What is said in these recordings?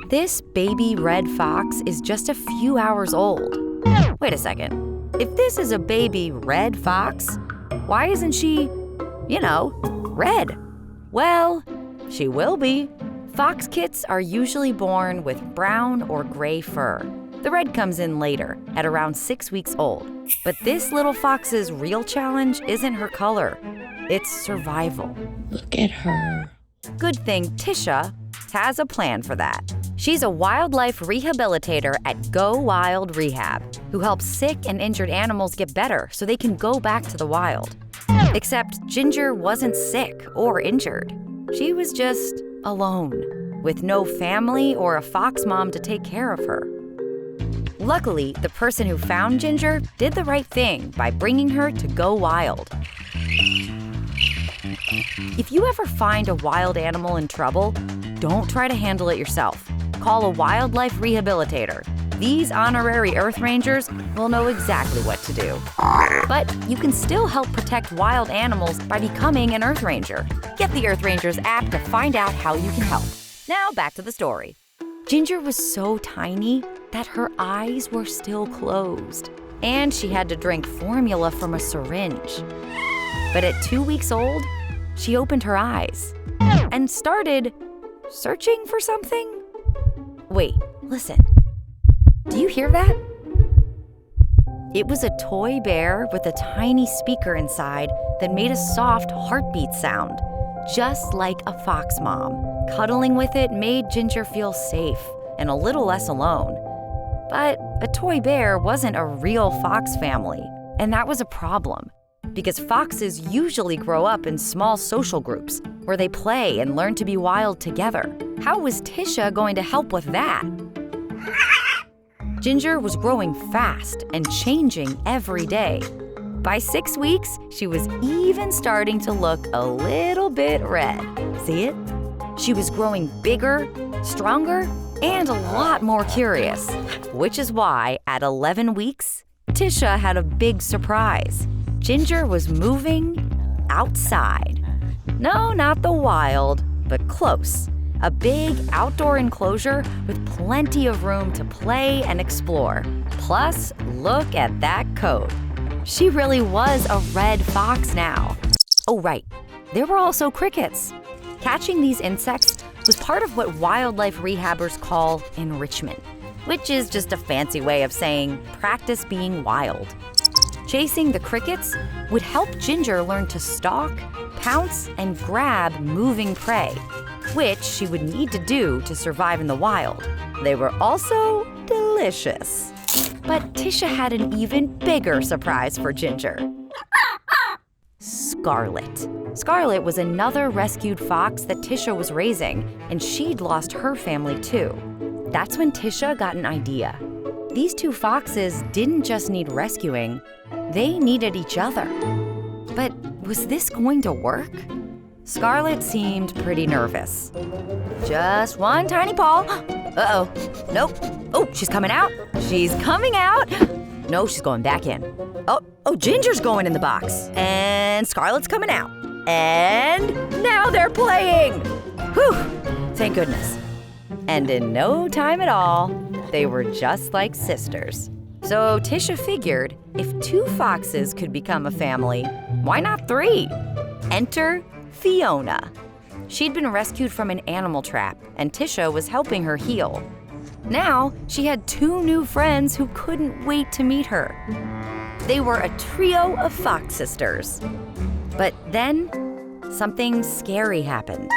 This baby red fox is just a few hours old. Wait a second. If this is a baby red fox, why isn't she, red? Well, she will be. Fox kits are usually born with brown or gray fur. The red comes in later, at around 6 weeks old. But this little fox's real challenge isn't her color. It's survival. Look at her. Good thing Tisha has a plan for that. She's a wildlife rehabilitator at Geaux Wild Rehab, who helps sick and injured animals get better so they can go back to the wild. Except Ginger wasn't sick or injured. She was just alone, with no family or a fox mom to take care of her. Luckily, the person who found Ginger did the right thing by bringing her to Go Wild. If you ever find a wild animal in trouble, don't try to handle it yourself. Call a wildlife rehabilitator. These honorary Earth Rangers will know exactly what to do. But you can still help protect wild animals by becoming an Earth Ranger. Get the Earth Rangers app to find out how you can help. Now back to the story. Ginger was so tiny that her eyes were still closed, and she had to drink formula from a syringe. But at 2 weeks old, she opened her eyes and started searching for something. Wait, listen. Do you hear that? It was a toy bear with a tiny speaker inside that made a soft heartbeat sound, just like a fox mom. Cuddling with it made Ginger feel safe and a little less alone. But a toy bear wasn't a real fox family, and that was a problem, because foxes usually grow up in small social groups where they play and learn to be wild together. How was Tisha going to help with that? Ginger was growing fast and changing every day. By 6 weeks, she was even starting to look a little bit red. See it? She was growing bigger, stronger, and a lot more curious. Which is why, at 11 weeks, Tisha had a big surprise. Ginger was moving outside. No, not the wild, but close. A big outdoor enclosure with plenty of room to play and explore. Plus, look at that coat. She really was a red fox now. Oh, right. There were also crickets. Catching these insects was part of what wildlife rehabbers call enrichment, which is just a fancy way of saying practice being wild. Chasing the crickets would help Ginger learn to stalk, pounce, and grab moving prey, which she would need to do to survive in the wild. They were also delicious. But Tisha had an even bigger surprise for Ginger. Scarlet. Scarlet was another rescued fox that Tisha was raising, and she'd lost her family too. That's when Tisha got an idea. These two foxes didn't just need rescuing, they needed each other. But was this going to work? Scarlet seemed pretty nervous. Just one tiny paw. Uh-oh. Nope. Oh, she's coming out. She's coming out. No, she's going back in. Oh, Ginger's going in the box. And Scarlet's coming out. And now they're playing. Whew, thank goodness. And in no time at all, they were just like sisters. So Tisha figured if 2 foxes could become a family, why not 3? Enter Fiona. She'd been rescued from an animal trap, and Tisha was helping her heal. Now, she had 2 new friends who couldn't wait to meet her. They were a trio of fox sisters. But then, something scary happened.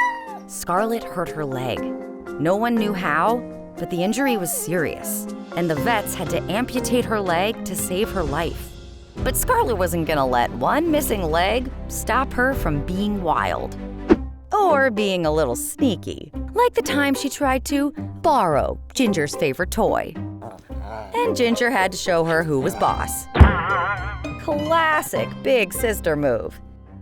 Scarlet hurt her leg. No one knew how, but the injury was serious, and the vets had to amputate her leg to save her life. But Scarlet wasn't gonna let one missing leg stop her from being wild. Or being a little sneaky, like the time she tried to borrow Ginger's favorite toy. And Ginger had to show her who was boss. Classic big sister move.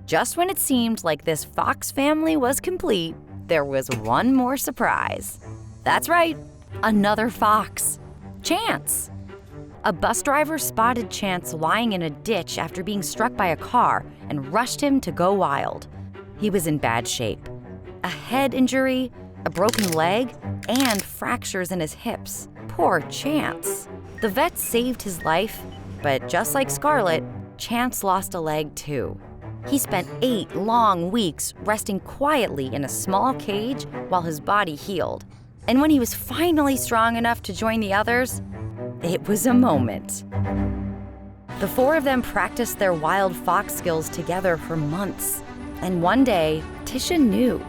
Just when it seemed like this fox family was complete, there was one more surprise. That's right, another fox. Chance. A bus driver spotted Chance lying in a ditch after being struck by a car and rushed him to Go Wild. He was in bad shape. A head injury, a broken leg, and fractures in his hips. Poor Chance. The vet saved his life, but just like Scarlett, Chance lost a leg too. He spent 8 long weeks resting quietly in a small cage while his body healed. And when he was finally strong enough to join the others, it was a moment. The 4 of them practiced their wild fox skills together for months. And one day, Tisha knew.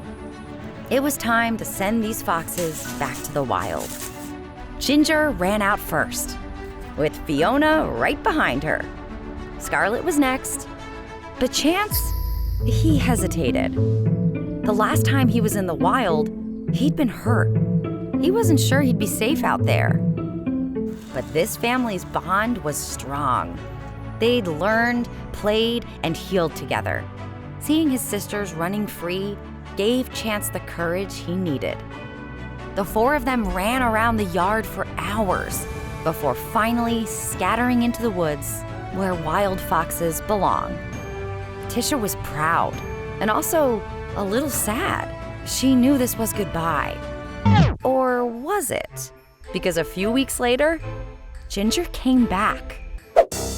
It was time to send these foxes back to the wild. Ginger ran out first, with Fiona right behind her. Scarlett was next, but Chance, he hesitated. The last time he was in the wild, he'd been hurt. He wasn't sure he'd be safe out there. But this family's bond was strong. They'd learned, played, and healed together. Seeing his sisters running free gave Chance the courage he needed. The 4 of them ran around the yard for hours before finally scattering into the woods where wild foxes belong. Tisha was proud and also a little sad. She knew this was goodbye. Or was it? Because a few weeks later, Ginger came back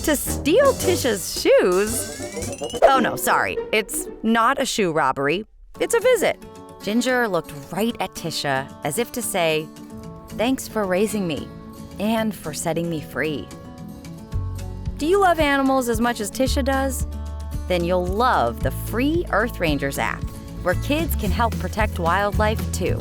to steal Tisha's shoes. Oh no, sorry, it's not a shoe robbery, it's a visit. Ginger looked right at Tisha as if to say, "Thanks for raising me and for setting me free." Do you love animals as much as Tisha does? Then you'll love the free Earth Rangers app, where kids can help protect wildlife too.